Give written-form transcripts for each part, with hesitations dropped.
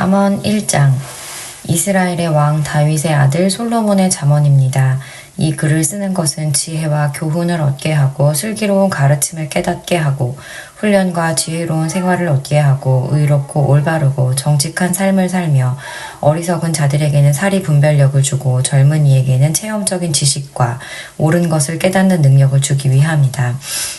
잠언 1장. 이스라엘의 왕 다윗의 아들 솔로몬의 잠언입니다. 이 글을 쓰는 것은 지혜와 교훈을 얻게 하고 슬기로운 가르침을 깨닫게 하고 훈련과 지혜로운 생활을 얻게 하고 의롭고 올바르고 정직한 삶을 살며 어리석은 자들에게는 사리 분별력을 주고 젊은이에게는 체험적인 지식과 옳은 것을 깨닫는 능력을 주기 위함이다.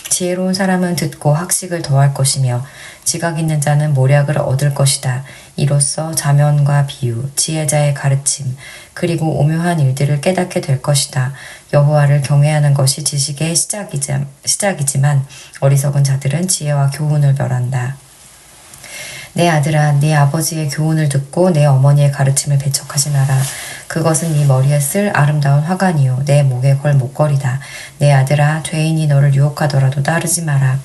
지혜로운 사람은 듣고 학식을 더할 것이며 지각 있는 자는 모략을 얻을 것이다. 이로써 자면과 비유, 지혜자의 가르침, 그리고 오묘한 일들을 깨닫게 될 것이다. 여호와를 경외하는 것이 지식의 시작이지만 어리석은 자들은 지혜와 교훈을 멸한다. 내 아들아, 네 아버지의 교훈을 듣고 내 어머니의 가르침을 배척하지 마라. 그것은 네 머리에 쓸 아름다운 화관이요 내 목에 걸 목걸이다. 내 아들아, 죄인이 너를 유혹하더라도 따르지 마라.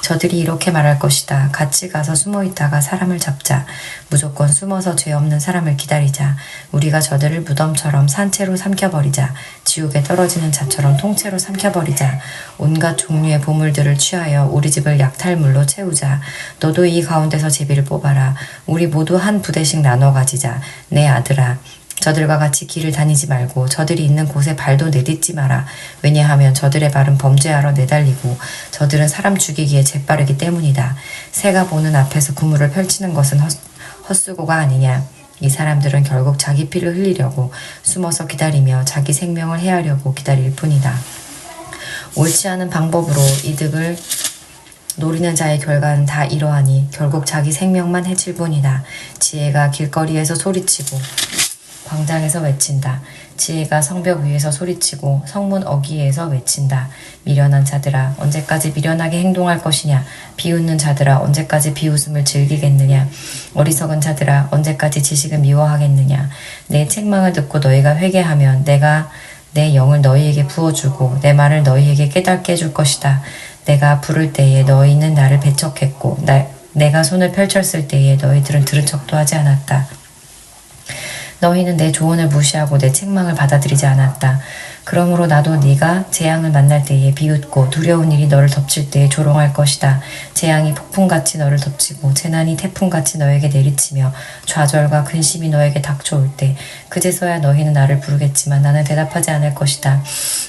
저들이 이렇게 말할 것이다. 같이 가서 숨어 있다가 사람을 잡자. 무조건 숨어서 죄 없는 사람을 기다리자. 우리가 저들을 무덤처럼 산채로 삼켜버리자. 지옥에 떨어지는 자처럼 통째로 삼켜버리자. 온갖 종류의 보물들을 취하여 우리 집을 약탈물로 채우자. 너도 이 가운데서 제비를 뽑아라. 우리 모두 한 부대씩 나눠 가지자. 내 아들아, 저들과 같이 길을 다니지 말고 저들이 있는 곳에 발도 내딛지 마라. 왜냐하면 저들의 발은 범죄하러 내달리고 저들은 사람 죽이기에 재빠르기 때문이다. 새가 보는 앞에서 그물을 펼치는 것은 헛수고가 아니냐. 이 사람들은 결국 자기 피를 흘리려고 숨어서 기다리며 자기 생명을 해하려고 기다릴 뿐이다. 옳지 않은 방법으로 이득을 노리는 자의 결과는 다 이러하니 결국 자기 생명만 해칠 뿐이다. 지혜가 길거리에서 소리치고 광장에서 외친다. 지혜가 성벽 위에서 소리치고 성문 어귀에서 외친다. 미련한 자들아, 언제까지 미련하게 행동할 것이냐. 비웃는 자들아, 언제까지 비웃음을 즐기겠느냐. 어리석은 자들아, 언제까지 지식을 미워하겠느냐. 내 책망을 듣고 너희가 회개하면 내가 내 영을 너희에게 부어주고 내 말을 너희에게 깨닫게 해줄 것이다. 내가 부를 때에 너희는 나를 배척했고 내가 손을 펼쳤을 때에 너희들은 들은 척도 하지 않았다. 너희는 내 조언을 무시하고 내 책망을 받아들이지 않았다. 그러므로 나도 네가 재앙을 만날 때에 비웃고 두려운 일이 너를 덮칠 때에 조롱할 것이다. 재앙이 폭풍같이 너를 덮치고 재난이 태풍같이 너에게 내리치며 좌절과 근심이 너에게 닥쳐올 때 그제서야 너희는 나를 부르겠지만 나는 대답하지 않을 것이다.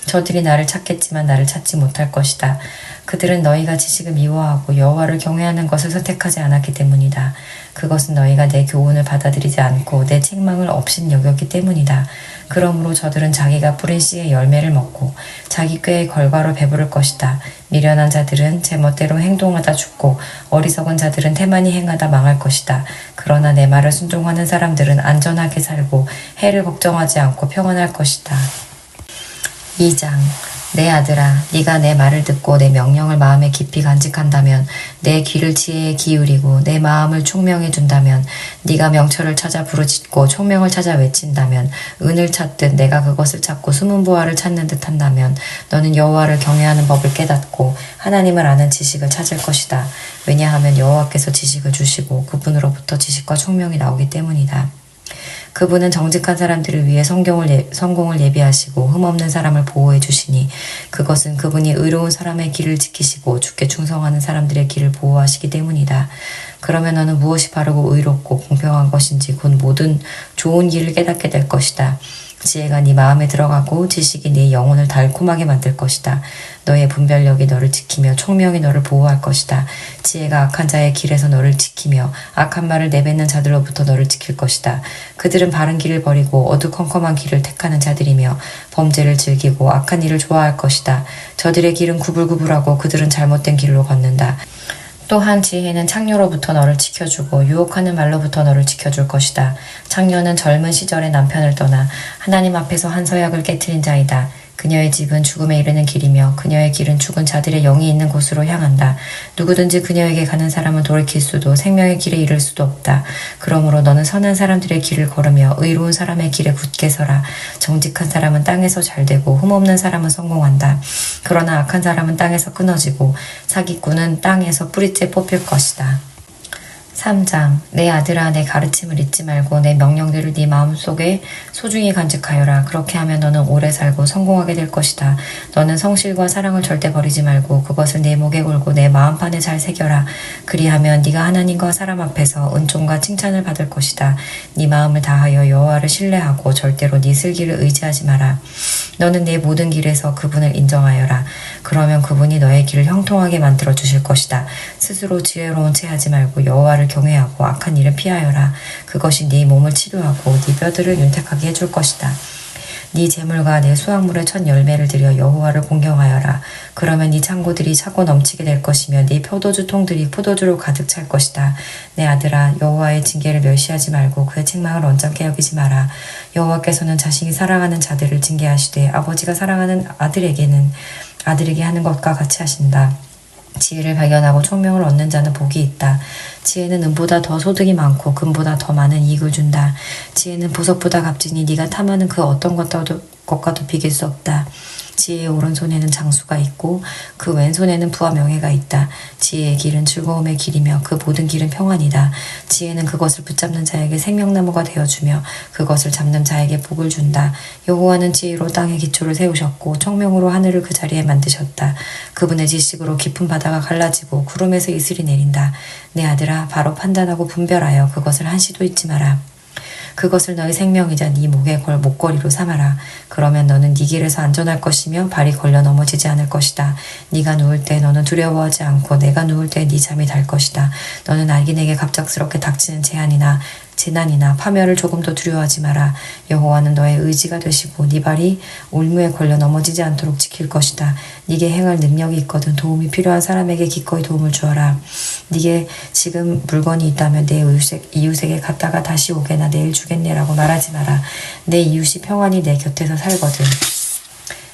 저들이 나를 찾겠지만 나를 찾지 못할 것이다. 그들은 너희가 지식을 미워하고 여호와를 경외하는 것을 선택하지 않았기 때문이다. 그것은 너희가 내 교훈을 받아들이지 않고 내 책망을 없인 여겼기 때문이다. 그러므로 저들은 자기가 뿌린 씨의 열매를 먹고 자기 꾀의 결과로 배부를 것이다. 미련한 자들은 제멋대로 행동하다 죽고 어리석은 자들은 태만히 행하다 망할 것이다. 그러나 내 말을 순종하는 사람들은 안전하게 살고 해를 걱정하지 않고 평안할 것이다. 2장. 내 아들아, 네가 내 말을 듣고 내 명령을 마음에 깊이 간직한다면 내 귀를 지혜에 기울이고 내 마음을 총명해 준다면 네가 명철을 찾아 부르짖고 총명을 찾아 외친다면 은을 찾듯 내가 그것을 찾고 숨은 보화를 찾는 듯 한다면 너는 여호와를 경외하는 법을 깨닫고 하나님을 아는 지식을 찾을 것이다. 왜냐하면 여호와께서 지식을 주시고 그분으로부터 지식과 총명이 나오기 때문이다. 그분은 정직한 사람들을 위해 성공을 예비하시고 흠없는 사람을 보호해 주시니 그것은 그분이 의로운 사람의 길을 지키시고 주께 충성하는 사람들의 길을 보호하시기 때문이다. 그러면 너는 무엇이 바르고 의롭고 공평한 것인지 곧 모든 좋은 길을 깨닫게 될 것이다. 지혜가 네 마음에 들어가고 지식이 네 영혼을 달콤하게 만들 것이다. 너의 분별력이 너를 지키며 총명이 너를 보호할 것이다. 지혜가 악한 자의 길에서 너를 지키며 악한 말을 내뱉는 자들로부터 너를 지킬 것이다. 그들은 바른 길을 버리고 어두컴컴한 길을 택하는 자들이며 범죄를 즐기고 악한 일을 좋아할 것이다. 저들의 길은 구불구불하고 그들은 잘못된 길로 걷는다. 또한 지혜는 창녀로부터 너를 지켜주고 유혹하는 말로부터 너를 지켜줄 것이다. 창녀는 젊은 시절에 남편을 떠나 하나님 앞에서 한 서약을 깨트린 자이다. 그녀의 집은 죽음에 이르는 길이며 그녀의 길은 죽은 자들의 영이 있는 곳으로 향한다. 누구든지 그녀에게 가는 사람은 돌이킬 수도 생명의 길에 이를 수도 없다. 그러므로 너는 선한 사람들의 길을 걸으며 의로운 사람의 길에 굳게 서라. 정직한 사람은 땅에서 잘되고 흠없는 사람은 성공한다. 그러나 악한 사람은 땅에서 끊어지고 사기꾼은 땅에서 뿌리째 뽑힐 것이다. 3장 내 아들아 내 가르침을 잊지 말고 내 명령들을 네 마음속에 소중히 간직하여라. 그렇게 하면 너는 오래 살고 성공하게 될 것이다. 너는 성실과 사랑을 절대 버리지 말고 그것을 내 목에 걸고 내 마음판에 잘 새겨라. 그리하면 네가 하나님과 사람 앞에서 은총과 칭찬을 받을 것이다. 네 마음을 다하여 여호와를 신뢰하고 절대로 네 슬기를 의지하지 마라. 너는 내 모든 길에서 그분을 인정하여라. 그러면 그분이 너의 길을 형통하게 만들어 주실 것이다. 스스로 지혜로운 채 하지 말고 여호와를 경외하고 악한 일을 피하여라. 그것이 네 몸을 치료하고 네 뼈들을 윤택하게 해줄 것이다. 네 재물과 내 수확물의 첫 열매를 들여 여호와를 공경하여라. 그러면 네 창고들이 차고 넘치게 될 것이며 네 포도주 통들이 포도주로 가득 찰 것이다. 내 아들아 여호와의 징계를 멸시하지 말고 그의 책망을 언짢게 여기지 마라. 여호와께서는 자신이 사랑하는 자들을 징계하시되 아버지가 사랑하는 아들에게 하는 것과 같이 하신다. 지혜를 발견하고 총명을 얻는 자는 복이 있다. 지혜는 은보다 더 소득이 많고 금보다 더 많은 이익을 준다. 지혜는 보석보다 값지니 네가 탐하는 그 어떤 것과도 비길 수 없다. 지혜의 오른손에는 장수가 있고 그 왼손에는 부와 명예가 있다. 지혜의 길은 즐거움의 길이며 그 모든 길은 평안이다. 지혜는 그것을 붙잡는 자에게 생명나무가 되어주며 그것을 잡는 자에게 복을 준다. 여호와는 지혜로 땅의 기초를 세우셨고 청명으로 하늘을 그 자리에 만드셨다. 그분의 지식으로 깊은 바다가 갈라지고 구름에서 이슬이 내린다. 내 아들아 바로 판단하고 분별하여 그것을 한시도 잊지 마라. 그것을 너의 생명이자 네 목에 걸 목걸이로 삼아라. 그러면 너는 네 길에서 안전할 것이며 발이 걸려 넘어지지 않을 것이다. 네가 누울 때 너는 두려워하지 않고 내가 누울 때 네 잠이 달 것이다. 너는 악인에게 갑작스럽게 닥치는 재난이나 파멸을 조금도 두려워하지 마라. 여호와는 너의 의지가 되시고 네 발이 올무에 걸려 넘어지지 않도록 지킬 것이다. 네게 행할 능력이 있거든 도움이 필요한 사람에게 기꺼이 도움을 주어라. 네게 지금 물건이 있다면 내 이웃에게 갔다가 다시 오게나 내일 주겠네라고 말하지 마라. 내 이웃이 평안히 내 곁에서 살거든.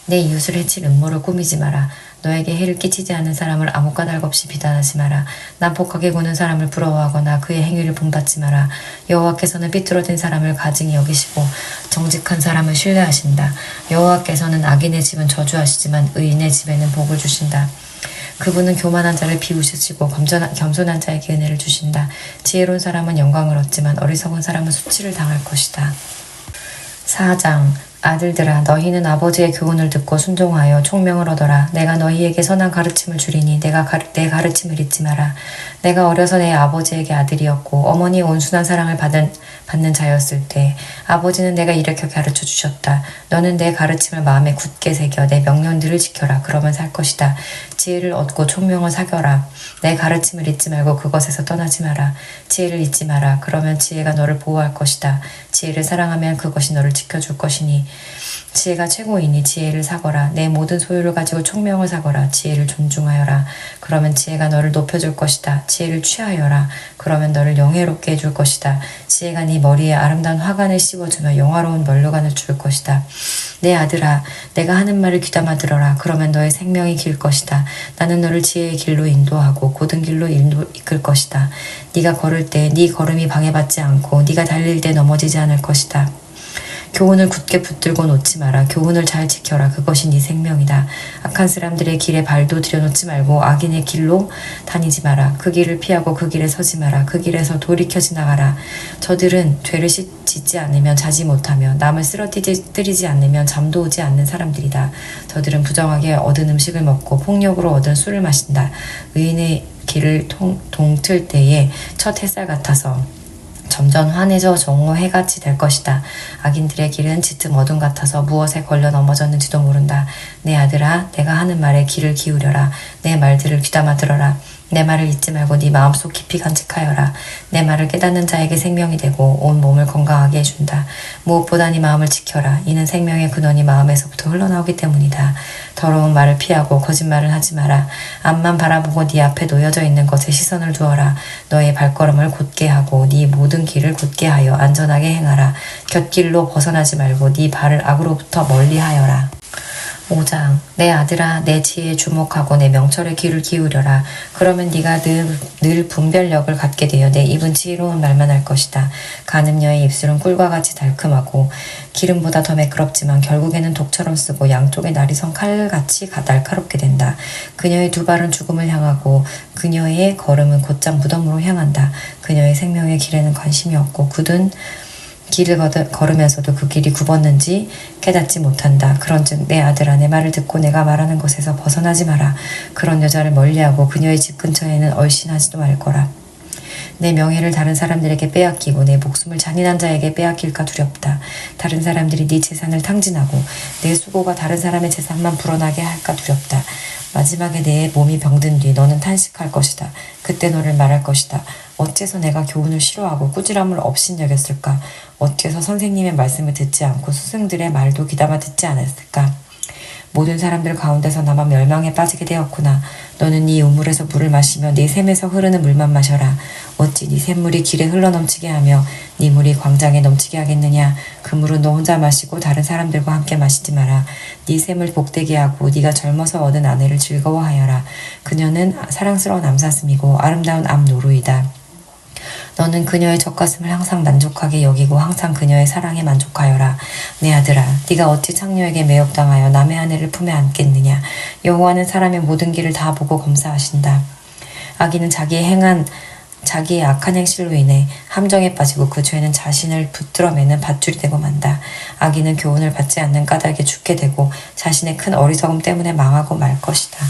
내 이웃을 해칠 음모를 꾸미지 마라. 너에게 해를 끼치지 않는 사람을 아무 까닭 없이 비난하지 마라. 난폭하게 구는 사람을 부러워하거나 그의 행위를 본받지 마라. 여호와께서는 삐뚤어진 사람을 가증히 여기시고 정직한 사람을 신뢰하신다. 여호와께서는 악인의 집은 저주하시지만 의인의 집에는 복을 주신다. 그분은 교만한 자를 비우시고 겸손한 자에게 은혜를 주신다. 지혜로운 사람은 영광을 얻지만 어리석은 사람은 수치를 당할 것이다. 4장 아들들아 너희는 아버지의 교훈을 듣고 순종하여 총명을 얻어라. 내가 너희에게 선한 가르침을 주리니 내 가르침을 잊지 마라. 내가 어려서 내 아버지에게 아들이었고 어머니의 온순한 사랑을 받는 자였을 때 아버지는 내가 이렇게 가르쳐 주셨다. 너는 내 가르침을 마음에 굳게 새겨 내 명령들을 지켜라. 그러면 살 것이다. 지혜를 얻고 총명을 사겨라. 내 가르침을 잊지 말고 그것에서 떠나지 마라. 지혜를 잊지 마라. 그러면 지혜가 너를 보호할 것이다. 지혜를 사랑하면 그것이 너를 지켜줄 것이니 지혜가 최고이니 지혜를 사거라. 내 모든 소유를 가지고 총명을 사거라. 지혜를 존중하여라. 그러면 지혜가 너를 높여줄 것이다. 지혜를 취하여라. 그러면 너를 영예롭게 해줄 것이다. 지혜가 네 머리에 아름다운 화관을 씌워주며 영화로운 면류관을 줄 것이다. 내 아들아 내가 하는 말을 귀담아 들어라. 그러면 너의 생명이 길 것이다. 나는 너를 지혜의 길로 인도하고 고든 길로 이끌 것이다. 네가 걸을 때 네 걸음이 방해받지 않고 네가 달릴 때 넘어지지 않을 것이다. 교훈을 굳게 붙들고 놓지 마라. 교훈을 잘 지켜라. 그것이 네 생명이다. 악한 사람들의 길에 발도 들여놓지 말고 악인의 길로 다니지 마라. 그 길을 피하고 그 길에 서지 마라. 그 길에서 돌이켜 지나가라. 저들은 죄를 짓지 않으면 자지 못하며 남을 쓰러뜨리지 않으면 잠도 오지 않는 사람들이다. 저들은 부정하게 얻은 음식을 먹고 폭력으로 얻은 술을 마신다. 의인의 길을 동틀 때에 첫 햇살 같아서 점점 환해져 정오 해같이 될 것이다. 악인들의 길은 짙은 어둠 같아서 무엇에 걸려 넘어졌는지도 모른다. 내 아들아 내가 하는 말에 귀를 기울여라. 내 말들을 귀담아 들어라. 내 말을 잊지 말고 네 마음속 깊이 간직하여라. 내 말을 깨닫는 자에게 생명이 되고 온 몸을 건강하게 해준다. 무엇보다 네 마음을 지켜라. 이는 생명의 근원이 마음에서부터 흘러나오기 때문이다. 더러운 말을 피하고 거짓말을 하지 마라. 앞만 바라보고 네 앞에 놓여져 있는 것에 시선을 두어라. 너의 발걸음을 곧게 하고 네 모든 길을 곧게 하여 안전하게 행하라. 곁길로 벗어나지 말고 네 발을 악으로부터 멀리하여라. 5장 내 아들아 내 지혜에 주목하고 내 명철에 귀를 기울여라. 그러면 네가 늘 분별력을 갖게 되어 내 입은 지혜로운 말만 할 것이다. 간음녀의 입술은 꿀과 같이 달콤하고 기름보다 더 매끄럽지만 결국에는 독처럼 쓰고 양쪽의 날이 선 칼같이 날카롭게 된다. 그녀의 두 발은 죽음을 향하고 그녀의 걸음은 곧장 무덤으로 향한다. 그녀의 생명의 길에는 관심이 없고 굳은 길을 걸으면서도 그 길이 굽었는지 깨닫지 못한다. 그런즉 내 아들아 내 말을 듣고 내가 말하는 것에서 벗어나지 마라. 그런 여자를 멀리하고 그녀의 집 근처에는 얼씬하지도 말거라. 내 명예를 다른 사람들에게 빼앗기고 내 목숨을 잔인한 자에게 빼앗길까 두렵다. 다른 사람들이 네 재산을 탕진하고 내 수고가 다른 사람의 재산만 불어나게 할까 두렵다. 마지막에 내 몸이 병든 뒤 너는 탄식할 것이다. 그때 너를 말할 것이다. 어째서 내가 교훈을 싫어하고 꾸지람을 업신여겼을까? 어째서 선생님의 말씀을 듣지 않고 스승들의 말도 귀담아 듣지 않았을까? 모든 사람들 가운데서 나만 멸망에 빠지게 되었구나. 너는 네 우물에서 물을 마시며 네 샘에서 흐르는 물만 마셔라. 어찌 네 샘물이 길에 흘러넘치게 하며 네 물이 광장에 넘치게 하겠느냐. 그 물은 너 혼자 마시고 다른 사람들과 함께 마시지 마라. 네 샘을 복되게 하고 네가 젊어서 얻은 아내를 즐거워하여라. 그녀는 사랑스러운 암사슴이고 아름다운 암노루이다. 너는 그녀의 젖가슴을 항상 만족하게 여기고 항상 그녀의 사랑에 만족하여라. 내 아들아 네가 어찌 창녀에게 매혹당하여 남의 아내를 품에 안겠느냐. 여호와는 사람의 모든 길을 다 보고 검사하신다. 악인은 자기의 악한 행실로 인해 함정에 빠지고 그 죄는 자신을 붙들어매는 밧줄이 되고 만다. 악인은 교훈을 받지 않는 까닭에 죽게 되고 자신의 큰 어리석음 때문에 망하고 말 것이다.